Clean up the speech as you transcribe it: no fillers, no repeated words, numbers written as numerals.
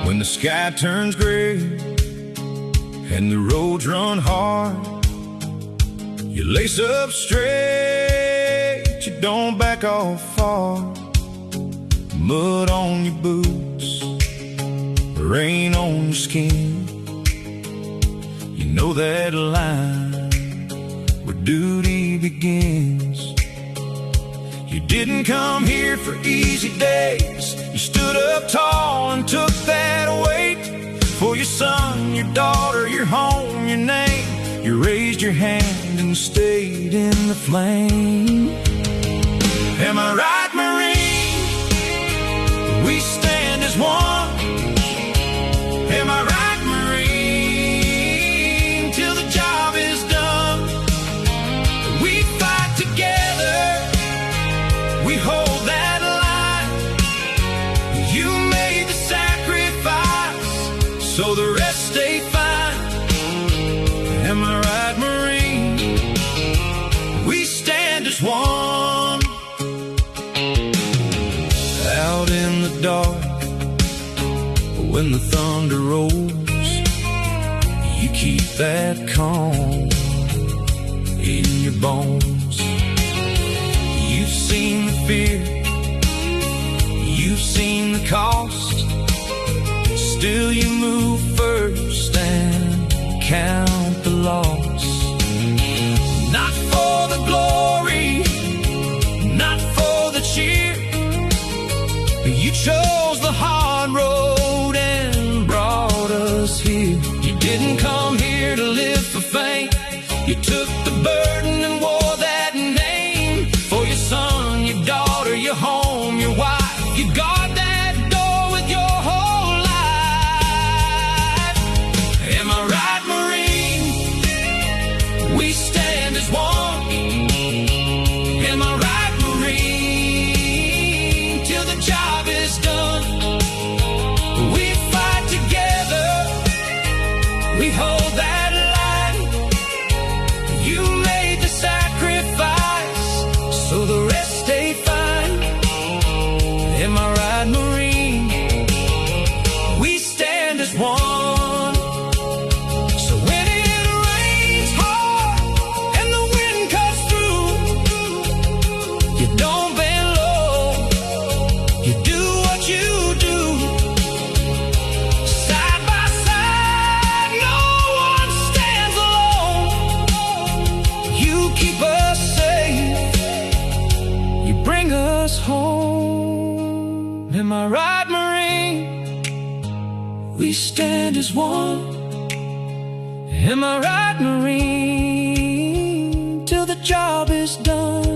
When the sky turns gray and the roads run hard, you lace up straight, you don't back off far. Mud on your boots, rain on your skin, you know that line where duty begins. You didn't come here for easy days. You stood up tall and took that weight for your son, your daughter, your home, your name. You raised your hand and stayed in the flame. Am I right, Marine? We stand as one. Am I right, Marine? Till the job is done. We fight together. We hold that line. You made the sacrifice so the rest stay fine. Am I right, Marine? We stand as one. Out in the dark, when the thunder rolls, you keep that calm in your bones. You've seen the fear, you've seen the cost, still you move first and count the loss. Not for the glory, not for the cheer, you chose the hard road and brought us here. You didn't come here to live for fame. You took the burden and wore that name for your son, your daughter, your home, your wife. You guard that door with your whole life. Am I right, Marine? We stand as one. Am I right, Marine? Till the job is done. We fight together. We hold that line. You made the sacrifice so the rest stay fine. Am I right, Marine? We stand as one. So when it rains hard and the wind cuts through, you don't bend low, you do what you do. Side by side, no one stands alone. You keep us safe, you bring us home. Am I right, Marine? We stand as one. Am I right, Marine? Till the job is done.